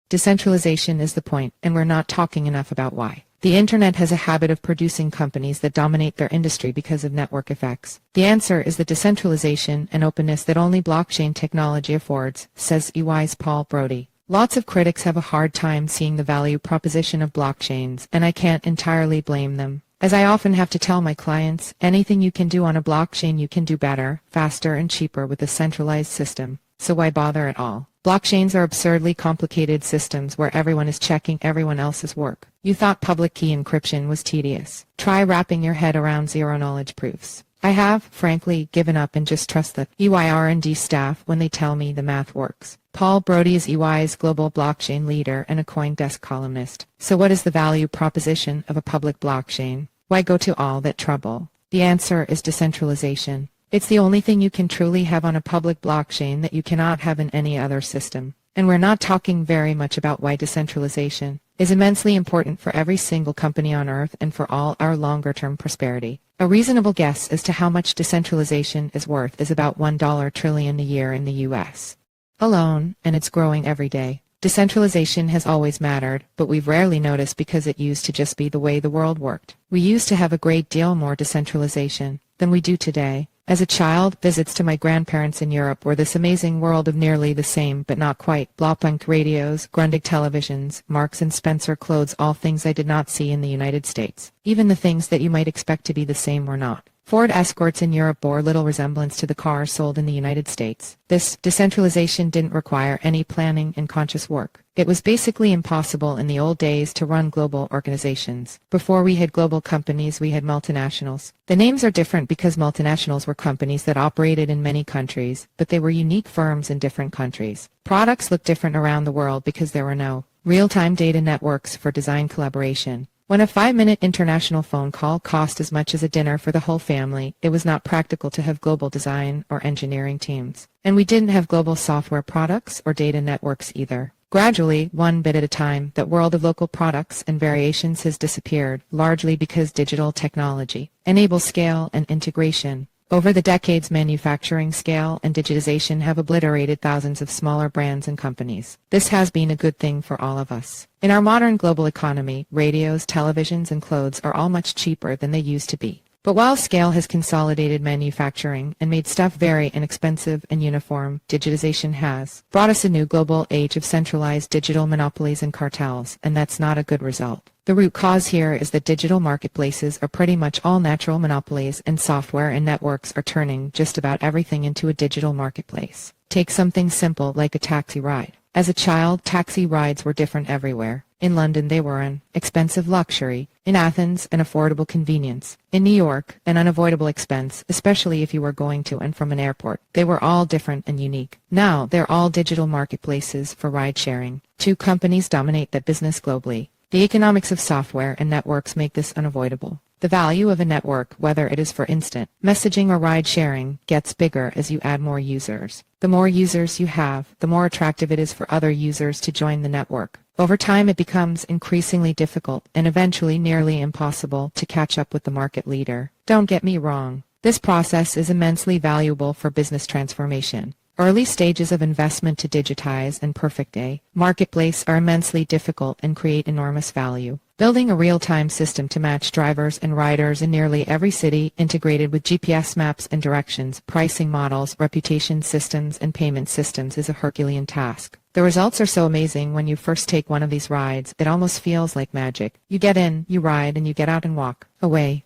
Decentralization is the point, and we're not talking enough about why. The internet has a habit of producing companies that dominate their industry because of network effects. The answer is the decentralization and openness that only blockchain technology affords, says EY's Brody. Lots of critics have a hard time seeing the value proposition of blockchains, and I can't entirely blame them. As I often have to tell my clients, anything you can do on a blockchain you can do better, faster and cheaper with a centralized system. So why bother at all? Blockchains are absurdly complicated systems where everyone is checking everyone else's work. You thought public key encryption was tedious. Try wrapping your head around zero-knowledge proofs. I have, frankly, given up and just trust the EY R&D staff when they tell me the math works. Brody is EY's global blockchain leader and a CoinDesk columnist. So what is the value proposition of a public blockchain? Why go to all that trouble? The answer is decentralization. It's the only thing you can truly have on a public blockchain that you cannot have in any other system. And we're not talking very much about why decentralization is immensely important for every single company on Earth and for all our longer-term prosperity. A reasonable guess as to how much decentralization is worth is about $1 trillion a year in the US alone, and it's growing every day. Decentralization has always mattered, but we've rarely noticed because it used to just be the way the world worked. We used to have a great deal more decentralization than we do today. As a child, visits to my grandparents in Europe were this amazing world of nearly the same but not quite. Blaupunkt radios, Grundig televisions, Marks and Spencer clothes, all things I did not see in the United States. Even the things that you might expect to be the same were not. Ford Escorts in Europe bore little resemblance to the cars sold in the United States. This decentralization didn't require any planning and conscious work. It was basically impossible in the old days to run global organizations. Before we had global companies, we had multinationals. The names are different because multinationals were companies that operated in many countries, but they were unique firms in different countries. Products looked different around the world because there were no real-time data networks for design collaboration. When a 5-minute international phone call cost as much as a dinner for the whole family, it was not practical to have global design or engineering teams. And we didn't have global software products or data networks either. Gradually, one bit at a time, that world of local products and variations has disappeared, largely because digital technology enables scale and integration. Over the decades, manufacturing scale and digitization have obliterated thousands of smaller brands and companies. This has been a good thing for all of us. In our modern global economy, radios, televisions, and clothes are all much cheaper than they used to be. But while scale has consolidated manufacturing and made stuff very inexpensive and uniform, digitization has brought us a new global age of centralized digital monopolies and cartels, and that's not a good result. The root cause here is that digital marketplaces are pretty much all natural monopolies, and software and networks are turning just about everything into a digital marketplace. Take something simple like a taxi ride. As a child, taxi rides were different everywhere. In London, they were an expensive luxury. In Athens, an affordable convenience. In New York, an unavoidable expense, especially if you were going to and from an airport. They were all different and unique. Now, they're all digital marketplaces for ride-sharing. 2 companies dominate that business globally. The economics of software and networks make this unavoidable. The value of a network, whether it is for instant messaging or ride-sharing, gets bigger as you add more users. The more users you have, the more attractive it is for other users to join the network. Over time, it becomes increasingly difficult and eventually nearly impossible to catch up with the market leader. Don't get me wrong. This process is immensely valuable for business transformation. Early stages of investment to digitize and perfect a marketplace are immensely difficult and create enormous value. Building a real-time system to match drivers and riders in nearly every city, integrated with GPS maps and directions, pricing models, reputation systems, and payment systems, is a Herculean task. The results are so amazing when you first take one of these rides, it almost feels like magic. You get in, you ride, and you get out and walk away.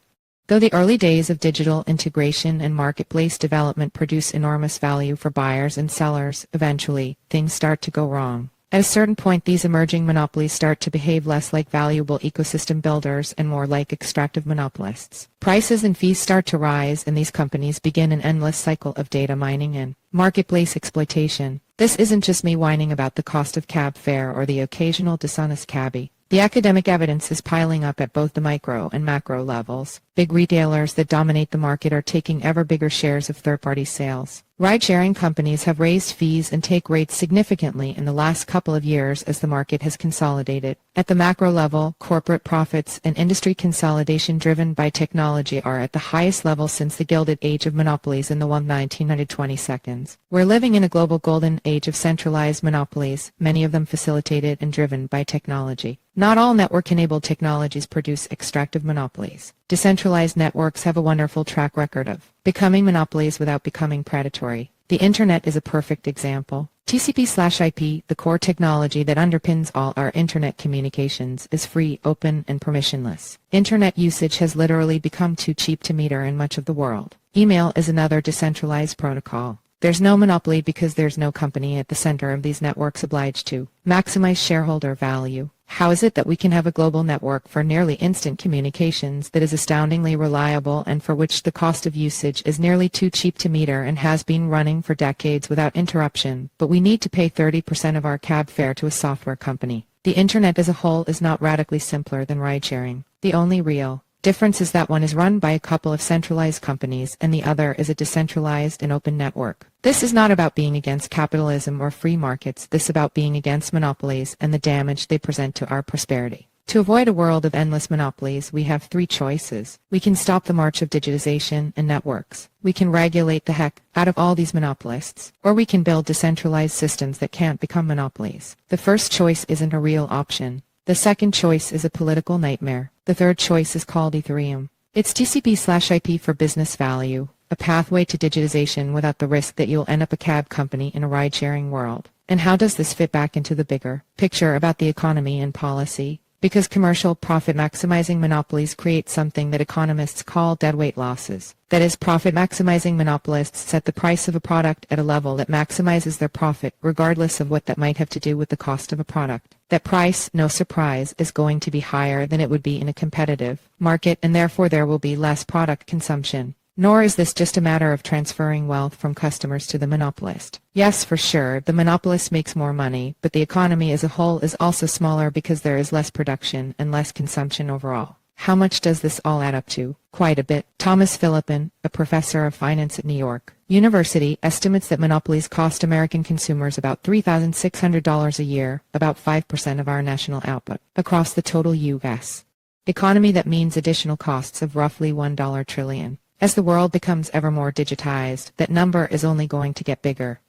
Though the early days of digital integration and marketplace development produce enormous value for buyers and sellers, eventually, things start to go wrong. At a certain point, these emerging monopolies start to behave less like valuable ecosystem builders and more like extractive monopolists. Prices and fees start to rise, and these companies begin an endless cycle of data mining and marketplace exploitation. This isn't just me whining about the cost of cab fare or the occasional dishonest cabbie. The academic evidence is piling up at both the micro and macro levels. Big retailers that dominate the market are taking ever bigger shares of third-party sales. Ride-sharing companies have raised fees and take rates significantly in the last couple of years as the market has consolidated. At the macro level, corporate profits and industry consolidation driven by technology are at the highest level since the Gilded Age of monopolies in the 1920 seconds. We're living in a global golden age of centralized monopolies, many of them facilitated and driven by technology. Not all network-enabled technologies produce extractive monopolies. Decentralized networks have a wonderful track record of becoming monopolies without becoming predatory. The Internet is a perfect example. TCP/IP, the core technology that underpins all our Internet communications, is free, open, and permissionless. Internet usage has literally become too cheap to meter in much of the world. Email is another decentralized protocol. There's no monopoly because there's no company at the center of these networks obliged to maximize shareholder value. How is it that we can have a global network for nearly instant communications that is astoundingly reliable and for which the cost of usage is nearly too cheap to meter and has been running for decades without interruption, but we need to pay 30% of our cab fare to a software company? The Internet as a whole is not radically simpler than ride-sharing. The only real difference is that one is run by a couple of centralized companies and the other is a decentralized and open network. This is not about being against capitalism or free markets. This is about being against monopolies and the damage they present to our prosperity. To avoid a world of endless monopolies, we have three choices. We can stop the march of digitization and networks. We can regulate the heck out of all these monopolists. Or we can build decentralized systems that can't become monopolies. The first choice isn't a real option. The second choice is a political nightmare. The third choice is called ethereum. It's TCP/IP for business value, a pathway to digitization without the risk that you'll end up a cab company in a ride-sharing world. And how does this fit back into the bigger picture about the economy and policy? Because commercial profit-maximizing monopolies create something that economists call deadweight losses. That is, profit-maximizing monopolists set the price of a product at a level that maximizes their profit, regardless of what that might have to do with the cost of a product. That price, no surprise, is going to be higher than it would be in a competitive market, and therefore there will be less product consumption. Nor is this just a matter of transferring wealth from customers to the monopolist. Yes, for sure, the monopolist makes more money, but the economy as a whole is also smaller because there is less production and less consumption overall. How much does this all add up to? Quite a bit. Thomas Philippin, a professor of finance at New York University, estimates that monopolies cost American consumers about $3,600 a year, about 5% of our national output, across the total U.S. economy. That means additional costs of roughly $1 trillion. As the world becomes ever more digitized, that number is only going to get bigger.